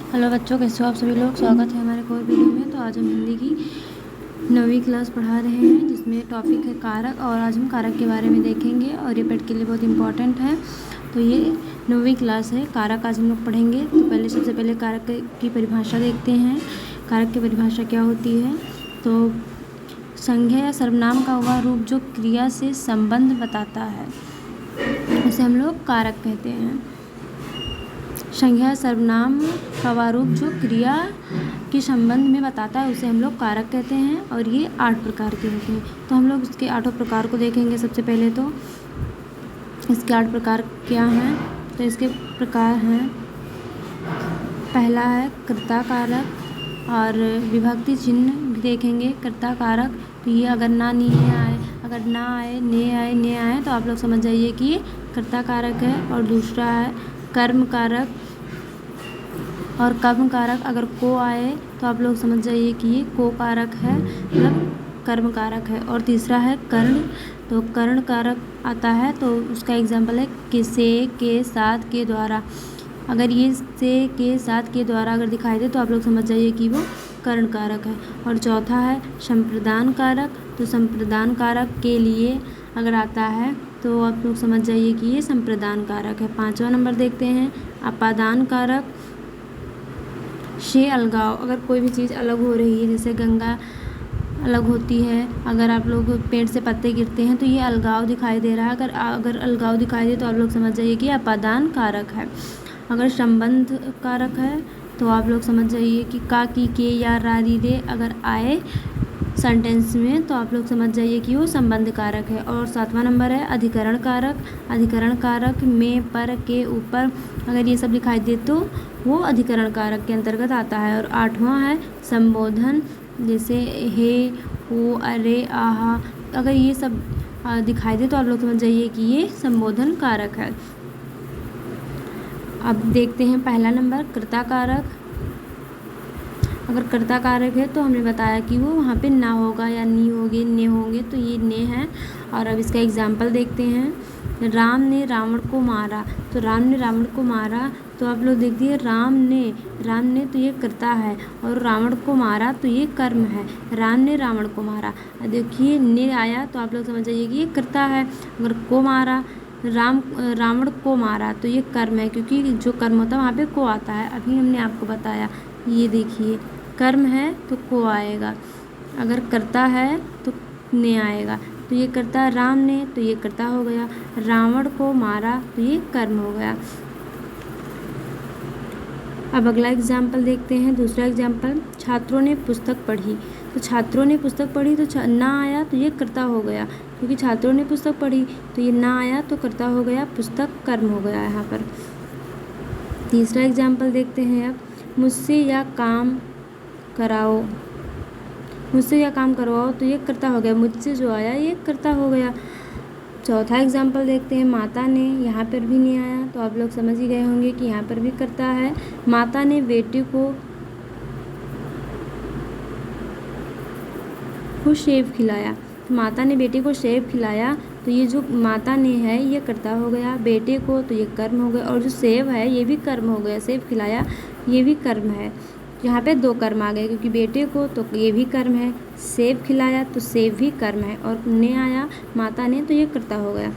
Hello बच्चों, कैसे हो आप सभी लोग। स्वागत है हमारे कोई वीडियो में। तो आज हम हिंदी की 9वीं क्लास पढ़ा रहे हैं, जिसमें टॉपिक है कारक। और आज हम कारक के बारे में देखेंगे और ये पेट के लिए बहुत इम्पॉर्टेंट है। तो ये 9वीं क्लास है। कारक आज हम लोग पढ़ेंगे। तो सबसे पहले कारक की परिभाषा देखते हैं। कारक की परिभाषा क्या होती है। तो संज्ञा या सर्वनाम का वह रूप जो क्रिया से संबंध बताता है, उसे हम लोग कारक कहते हैं। संज्ञा सर्वनाम का वह रूप जो क्रिया के संबंध में बताता है, उसे हम लोग कारक कहते हैं। और ये 8 प्रकार के होते हैं। तो हम लोग इसके 8 प्रकार को देखेंगे। सबसे पहले तो इसके 8 प्रकार क्या हैं। तो इसके प्रकार हैं, पहला है कर्ता कारक और विभक्ति चिन्ह देखेंगे। कर्ता कारक, तो ये अगर ना नी आए, अगर ना आए ने आए ने आए तो आप लोग समझ जाइए कि ये कर्ता कारक है। और दूसरा है कर्म कारक और कर्म कारक, अगर को आए तो आप लोग समझ जाइए कि ये को कारक है, मतलब कर्म कारक है। और तीसरा है कर्ण, तो कर्ण कारक आता है तो उसका एग्जाम्पल है कि से, के, साथ, के द्वारा। अगर ये से, के, साथ, के द्वारा अगर दिखाई दे तो आप लोग समझ जाइए कि वो कर्ण कारक है। और चौथा है संप्रदान कारक, तो संप्रदान कारक के लिए अगर आता है तो आप लोग समझ जाइए कि ये संप्रदान कारक है। 5वां नंबर देखते हैं, अपादान कारक। से अलगाव, अगर कोई भी चीज़ अलग हो रही है, जैसे गंगा अलग होती है, अगर आप लोग पेड़ से पत्ते गिरते हैं तो ये अलगाव दिखाई दे रहा है। अगर अलगाव दिखाई दे तो आप लोग समझ जाइए कि अपादान कारक है। अगर संबंध कारक है तो आप लोग समझ जाइए कि का, की, के या रा, री, रे अगर आए सेंटेंस में तो आप लोग समझ जाइए कि वो संबंध कारक है। और 7वां नंबर है अधिकरण कारक। अधिकरण कारक में, पर, के, ऊपर अगर ये सब दिखाई दे तो वो अधिकरण कारक के अंतर्गत आता है। और 8वां है संबोधन, जैसे हे, हो, अरे, आहा, अगर ये सब दिखाई दे तो आप लोग समझ जाइए कि ये संबोधन कारक है। अब देखते हैं पहला नंबर कर्ता कारक। अगर कर्ता कारक है तो हमने बताया कि वो वहाँ पे ना होगा या नी होगी, ने होंगे, तो ये ने है। और अब इसका एग्जाम्पल देखते हैं। राम ने रावण को मारा, तो राम ने रावण को मारा तो आप लोग देखिए राम ने तो ये कर्ता है, और रावण को मारा तो ये कर्म है। राम ने रावण को मारा, देखिए ने आया तो आप लोग समझ जाइए कि ये कर्ता है। अगर को मारा, रावण को मारा तो ये कर्म है, क्योंकि जो कर्म होता है वहाँ पे को आता है। अभी हमने आपको बताया, ये देखिए कर्म है तो को आएगा, अगर कर्ता है तो ने आएगा। तो ये कर्ता राम ने, तो ये कर्ता हो गया। रावण को मारा तो ये कर्म हो गया। अब अगला एग्जाम्पल देखते हैं। दूसरा एग्जाम्पल, छात्रों ने पुस्तक पढ़ी। तो छात्रों ने पुस्तक पढ़ी तो ना आया तो ये कर्ता हो गया, क्योंकि छात्रों ने पुस्तक पढ़ी, तो ये ना आया तो कर्ता हो गया, पुस्तक कर्म हो गया यहाँ पर। तीसरा एग्जाम्पल देखते हैं अब, मुझसे या काम कराओ। मुझसे या काम करवाओ तो ये कर्ता हो गया, मुझसे जो आया ये कर्ता हो गया। चौथा एग्जाम्पल देखते हैं, माता ने, यहाँ पर भी नहीं आया तो आप लोग समझ ही गए होंगे कि यहाँ पर भी कर्ता है। माता ने बेटे को सेब खिलाया, तो माता ने बेटे को सेब खिलाया तो ये जो माता ने है ये कर्ता हो गया, बेटे को तो ये कर्म हो गया, और जो सेब है ये भी कर्म हो गया, सेब खिलाया ये भी कर्म है। यहाँ पे 2 कर्म आ गए, क्योंकि बेटे को तो ये भी कर्म है, सेब खिलाया तो सेब भी कर्म है, और ने आया माता ने तो ये कर्ता हो गया।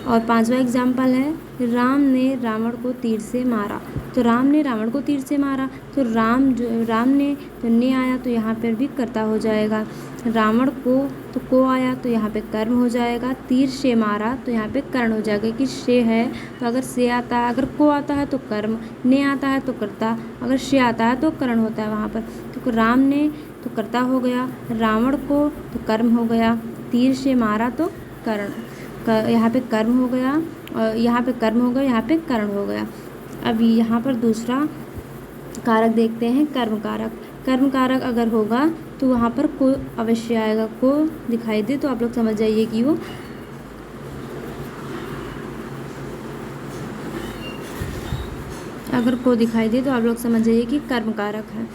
और 5वां एग्जाम्पल है, राम ने रावण को तीर से मारा। तो राम ने रावण को तीर से मारा, तो राम ने तो ने आया तो यहाँ पर भी कर्ता हो जाएगा। रावण को तो को आया तो यहाँ पे कर्म हो जाएगा। तीर से मारा तो यहाँ पे कर्ण हो जाएगा, कि से है तो अगर से आता है, अगर को आता है तो कर्म, ने आता है तो कर्ता, अगर से आता है तो कर्ण होता है वहाँ पर। तो राम ने तो कर्ता हो गया, रावण को तो कर्म हो गया, तीर से मारा तो कर्ण, यहाँ पे कर्म हो गया, और यहाँ पे कर्म हो गया, यहाँ पे कर्ण हो गया। अब यहाँ पर दूसरा कारक देखते हैं, कर्म कारक। कर्म कारक अगर होगा तो वहाँ पर को अवश्य आएगा, को दिखाई दे तो आप लोग समझ जाइए कि वो अगर को दिखाई दे तो आप लोग समझ जाइए कि कर्म कारक है।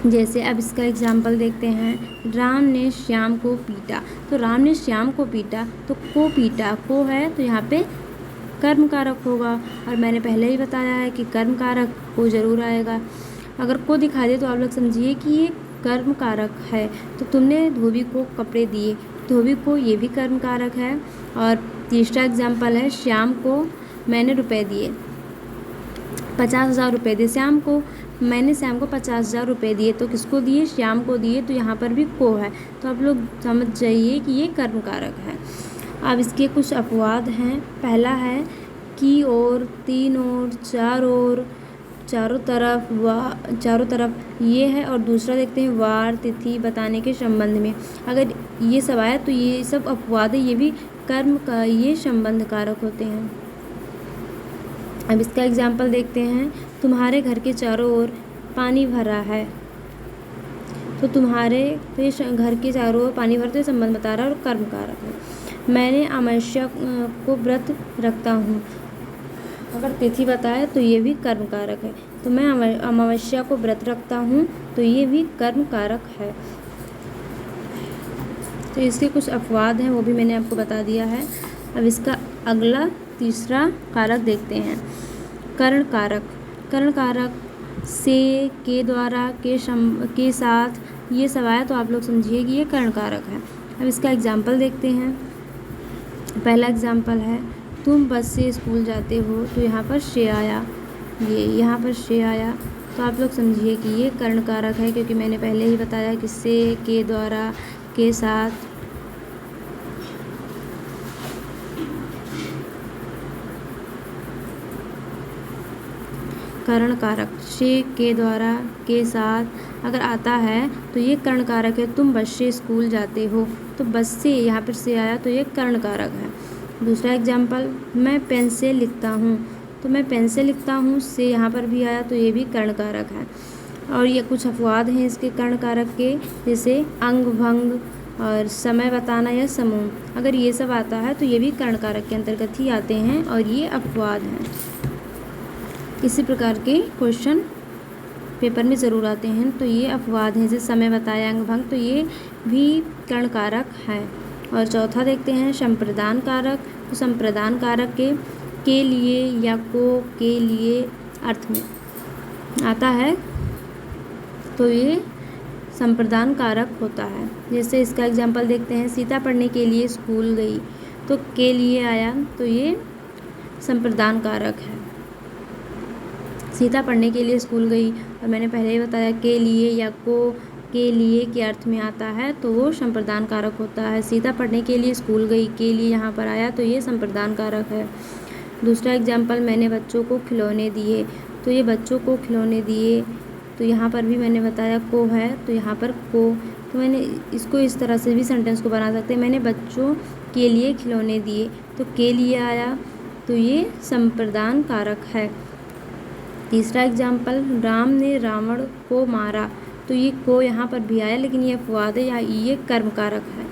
जैसे अब इसका एग्जाम्पल देखते हैं, राम ने श्याम को पीटा। तो राम ने श्याम को पीटा तो को पीटा, को है तो यहाँ पे कर्म कारक होगा, और मैंने पहले ही बताया है कि कर्म कारक को ज़रूर आएगा। अगर को दिखा दे तो आप लोग समझिए कि ये कर्म कारक है। तो तुमने धोबी को कपड़े दिए, धोबी को, ये भी कर्म कारक है। और तीसरा एग्जाम्पल है, श्याम को मैंने रुपए दिए, 50,000 रुपये दिए श्याम को, मैंने श्याम को 50,000 रुपये दिए। तो किसको दिए? श्याम को दिए। तो यहाँ पर भी को है, तो आप लोग समझ जाइए कि ये कर्म कारक है। अब इसके कुछ अपवाद हैं। पहला है की ओर, तीन ओर, चार ओर, चारों तरफ, चारों तरफ, ये है। और दूसरा देखते हैं, वार, तिथि बताने के संबंध में। अगर ये सब आया तो ये सब अपवाद है, ये भी कर्म का, ये संबंध कारक होते हैं। अब इसका एग्जाम्पल देखते हैं, तुम्हारे घर के चारों ओर पानी भरा है। तो तुम्हारे, तो ये घर के चारों ओर पानी भरते संबंध बता रहा है और कर्म कारक है। मैंने अमावस्या को व्रत रखता हूँ, अगर तिथि बताए तो ये भी कर्म कारक है। तो मैं अमावस्या को व्रत रखता हूँ, तो ये भी कर्म कारक है। तो इसके कुछ अपवाद हैं, वो भी मैंने आपको बता दिया है। अब इसका अगला तीसरा कारक देखते हैं, कर्ण कारक। कर्ण कारक से, के द्वारा, के साथ, ये सब आया तो आप लोग समझिए कि ये कर्ण कारक है। अब इसका एग्जाम्पल देखते हैं। पहला एग्जाम्पल है, तुम बस से स्कूल जाते हो। तो यहाँ पर से आया, ये यहाँ पर से आया, तो आप लोग समझिए कि ये कर्ण कारक है, क्योंकि मैंने पहले ही बताया कि से, के द्वारा, के साथ। कर्ण कारक से, के द्वारा, के साथ अगर आता है तो ये कर्ण कारक है। तुम बस से स्कूल जाते हो, तो बस से, यहाँ पर से आया तो ये कर्ण कारक है। दूसरा एग्जाम्पल, मैं पेन से लिखता हूँ। तो मैं पेन से लिखता हूँ, से यहाँ पर भी आया तो ये भी कर्ण कारक है। और ये कुछ अपवाद हैं इसके कर्ण कारक के, जैसे अंग भंग और समय बताना या समूह। अगर ये सब आता है तो ये भी कर्ण कारक के अंतर्गत ही आते हैं, और ये अपवाद हैं। इसी प्रकार के क्वेश्चन पेपर में ज़रूर आते हैं। तो ये अपवाद हैं, जैसे समय बताया, अंग भंग, तो ये भी कर्ण कारक है। और चौथा देखते हैं, संप्रदान कारक। तो संप्रदान कारक के लिए या को, के लिए अर्थ में आता है, तो ये संप्रदान कारक होता है। जैसे इसका एग्जाम्पल देखते हैं, सीता पढ़ने के लिए स्कूल गई। तो के लिए आया तो ये संप्रदान कारक है। सीता पढ़ने के लिए स्कूल गई, और मैंने पहले ही बताया के लिए या को, के लिए के अर्थ में आता है तो वो संप्रदान कारक होता है। सीता पढ़ने के लिए स्कूल गई, के लिए यहाँ पर आया तो ये संप्रदान कारक है। दूसरा एग्जाम्पल, मैंने बच्चों को खिलौने दिए। तो ये बच्चों को खिलौने दिए, तो यहाँ पर भी मैंने बताया को है, तो यहाँ पर को। तो मैंने इसको इस तरह से भी सेंटेंस को बना सकते हैं, मैंने बच्चों के लिए खिलौने दिए। तो के लिए आया तो ये संप्रदान कारक है। तीसरा एग्जाम्पल, राम ने रावण को मारा। तो ये को यहाँ पर भी आया, लेकिन ये अपवाद है, या ये कर्म कारक है,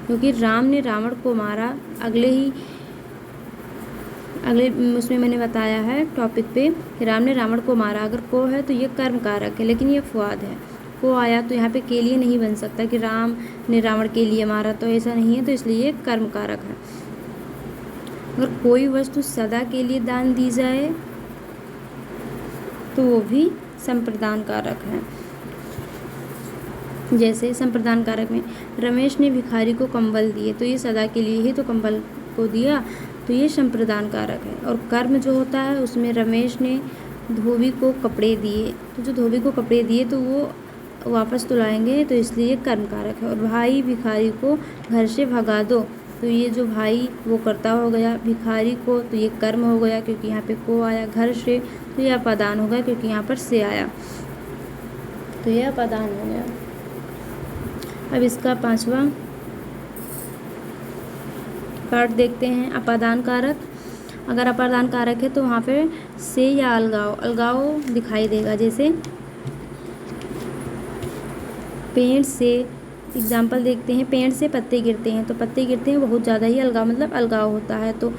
क्योंकि राम ने रावण को मारा अगले उसमें मैंने बताया है टॉपिक पे कि राम ने रावण को मारा। अगर को है तो ये कर्म कारक है, लेकिन ये अपवाद है। को आया तो यहाँ पे के लिए नहीं बन सकता कि राम ने रावण के लिए मारा, तो ऐसा नहीं है, तो इसलिए ये कर्म कारक है। अगर कोई वस्तु सदा के लिए दान दी जाए तो वो भी संप्रदान कारक है। जैसे संप्रदान कारक में, रमेश ने भिखारी को कंबल दिए। तो ये सदा के लिए ही तो कंबल को दिया, तो ये संप्रदान कारक है। और कर्म जो होता है उसमें, रमेश ने धोबी को कपड़े दिए। तो जो धोबी को कपड़े दिए तो वो वापस तो लाएंगे, तो इसलिए कर्म कारक है। और भाई भिखारी को घर से भगा दो। तो ये जो भाई वो कर्ता हो गया, भिखारी को, तो ये कर्म हो गया क्योंकि यहाँ पे को आया। घर से तो यह अपादान हो गया क्योंकि यहाँ पर से आया, तो यह अपादान हो गया। अब इसका पांचवा पार्ट देखते हैं, अपादान कारक। अगर अपादान कारक है तो वहाँ पे से या अलगाव दिखाई देगा। जैसे पेड़ से, एग्जाम्पल देखते हैं, पेड़ से पत्ते गिरते हैं। तो पत्ते गिरते हैं, बहुत ज़्यादा ही अलगाव, मतलब अलगाव होता है, तो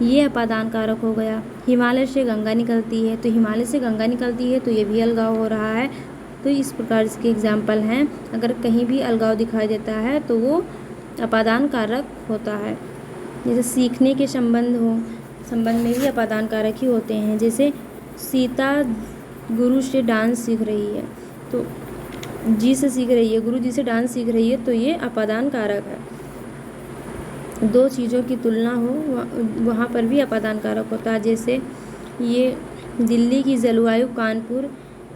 ये अपादान कारक हो गया। हिमालय से गंगा निकलती है। तो हिमालय से गंगा निकलती है तो ये भी अलगाव हो रहा है। तो इस प्रकार इसके एग्जाम्पल हैं। अगर कहीं भी अलगाव दिखाई देता है तो वो अपादान कारक होता है। जैसे सीखने के संबंध हो, संबंध में भी अपादान कारक ही होते हैं। जैसे सीता गुरु से डांस सीख रही है, तो जी से सीख रही है, गुरु जी से डांस सीख रही है, तो ये अपादान कारक है। दो चीज़ों की तुलना हो वहाँ पर भी अपादान कारक होता है। जैसे ये दिल्ली की जलवायु कानपुर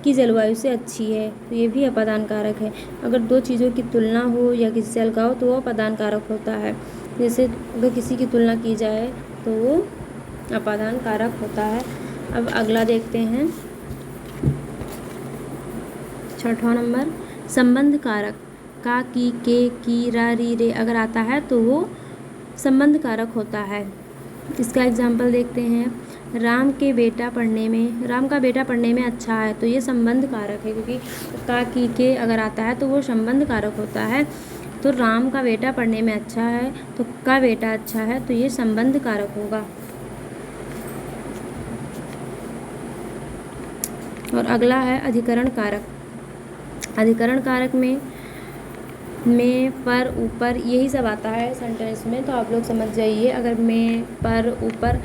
की जलवायु से अच्छी है, तो ये भी अपादान कारक है। अगर दो चीज़ों की तुलना हो या किसी से अलगाव, तो वो अपादान कारक होता है। जैसे अगर किसी की तुलना की जाए तो वो अपादान कारक होता है। अब अगला देखते हैं, 6वां नंबर संबंध कारक। का, की, रा, री, रे अगर आता है तो वो संबंध कारक होता है। इसका एग्जाम्पल देखते हैं, राम का बेटा पढ़ने में अच्छा है, तो ये संबंध कारक है, क्योंकि का, की, के अगर आता है तो वो संबंध कारक होता है। तो राम का बेटा पढ़ने में अच्छा है, तो का बेटा अच्छा है, तो ये संबंध कारक होगा। और अगला है अधिकरण कारक। अधिकरण कारक में पर, ऊपर यही सब आता है सेंटेंस में, तो आप लोग समझ जाइए। अगर में, पर, ऊपर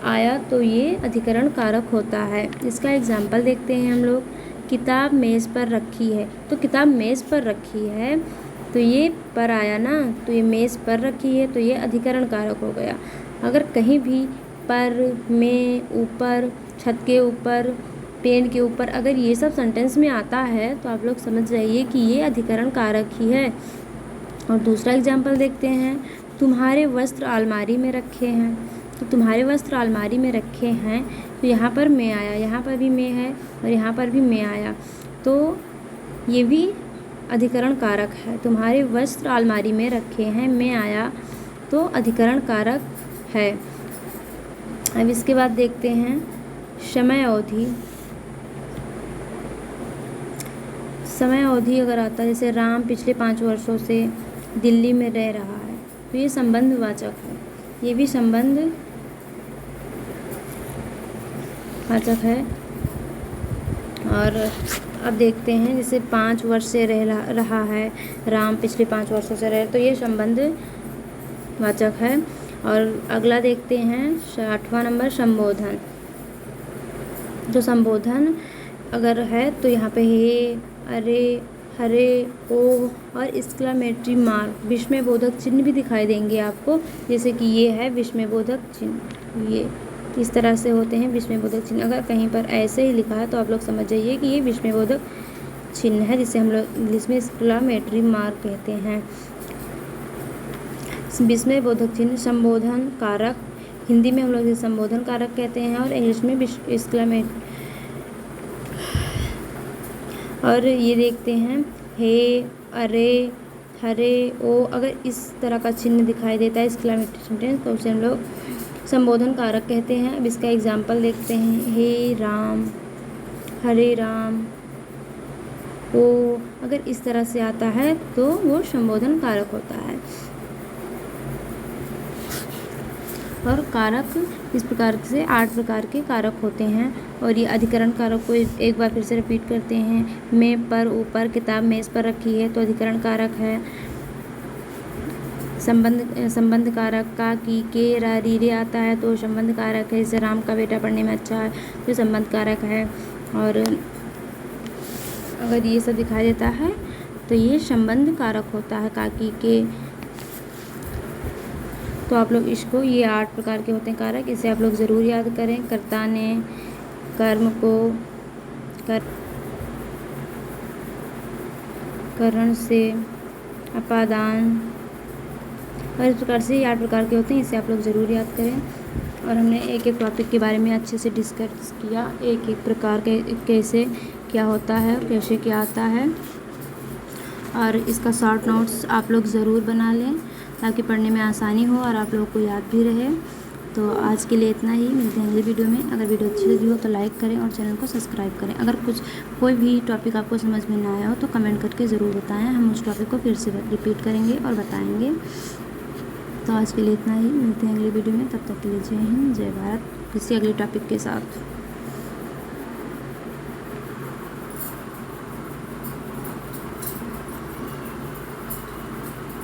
आया तो ये अधिकरण कारक होता है। इसका एग्जाम्पल देखते हैं हम लोग, किताब मेज़ पर रखी है, तो किताब मेज़ पर रखी है, तो ये पर आया ना, तो ये मेज़ पर रखी है, तो ये अधिकरण कारक हो गया। अगर कहीं भी पर, में, ऊपर, छत के ऊपर, पेन के ऊपर, अगर ये सब सेंटेंस में आता है तो आप लोग समझ जाइए कि ये अधिकरण कारक ही है। और दूसरा एग्जाम्पल देखते हैं, तुम्हारे वस्त्र अलमारी में रखे हैं, तो तुम्हारे वस्त्र अलमारी में रखे हैं, तो यहाँ पर मैं आया, यहाँ पर भी मैं है और यहाँ पर भी मैं आया, तो ये भी अधिकरण कारक है। तुम्हारे वस्त्र अलमारी में रखे हैं, मैं आया, तो अधिकरण कारक है। अब इसके बाद देखते हैं समय अवधि। समय अवधि अगर आता है, जैसे राम पिछले 5 वर्षों से दिल्ली में रह रहा है, तो ये संबंधवाचक है, ये भी संबंध वाचक है। और अब देखते हैं, जैसे 5 वर्ष से रहा है, राम पिछले 5 वर्षों से रहे, तो ये संबंध वाचक है। और अगला देखते हैं 8वां नंबर संबोधन। जो संबोधन अगर है तो यहाँ पे हे, अरे, हरे, ओ और एक्सक्लेमेटरी मार्क, विस्मयबोधक चिन्ह भी दिखाई देंगे आपको। जैसे कि ये है विस्मयबोधक चिन्ह, ये इस तरह से होते हैं विस्मयबोधक चिन्ह। अगर कहीं पर ऐसे ही लिखा है तो आप लोग समझ जाइए कि ये विस्मयबोधक चिन्ह है, जिसे हम लोग इंग्लिश में एक्सक्लेमेटरी मार्क कहते हैं। विस्मयबोधक चिन्ह संबोधन कारक, हिंदी में हम लोग इसे संबोधन कारक कहते हैं, और इंग्लिश में एक्सक्लेमेटरी। और ये देखते हैं, हे, अरे, हरे, ओ, अगर इस तरह का चिन्ह दिखाई देता है एक्सक्लेमेटरी सेंटेंस, तो उसे हम लोग संबोधन कारक कहते हैं। अब इसका एग्जाम्पल देखते हैं, हे राम, हरे राम, ओ, अगर इस तरह से आता है तो वो संबोधन कारक होता है। और कारक इस प्रकार से 8 प्रकार के कारक होते हैं। और ये अधिकरण कारक को एक बार फिर से रिपीट करते हैं, मैं, पर, ऊपर, किताब मेज़ पर रखी है, तो अधिकरण कारक है। संबंध कारक का, की, के, रा, री, रे आता है तो संबंध कारक है। जैसे राम का बेटा पढ़ने में अच्छा है, तो संबंध कारक है। और अगर ये सब दिखाई देता है तो ये संबंध कारक होता है, का, की, के। तो आप लोग इसको, ये 8 प्रकार के होते हैं कारक, इसे आप लोग ज़रूर याद करें। कर्ता ने कर्म को करण से, अपादान, और इस प्रकार से ये 8 प्रकार के होते हैं, इसे आप लोग ज़रूर याद करें। और हमने एक एक टॉपिक के बारे में अच्छे से डिस्कस किया, एक एक प्रकार के कैसे क्या होता है, कैसे क्या आता है। और इसका शॉर्ट नोट्स आप लोग ज़रूर बना लें ताकि पढ़ने में आसानी हो और आप लोगों को याद भी रहे। तो आज के लिए इतना ही, मिलते हैं अगली वीडियो में। अगर वीडियो अच्छी लगी हो तो लाइक करें और चैनल को सब्सक्राइब करें। अगर कोई भी टॉपिक आपको समझ में ना आया हो तो कमेंट करके ज़रूर बताएं, हम उस टॉपिक को फिर से रिपीट करेंगे और बताएंगे। तो आज के लिए इतना ही, मिलते हैं अगली वीडियो में। तब तक के लिए जय हिंद, जय भारत, किसी अगले टॉपिक के साथ।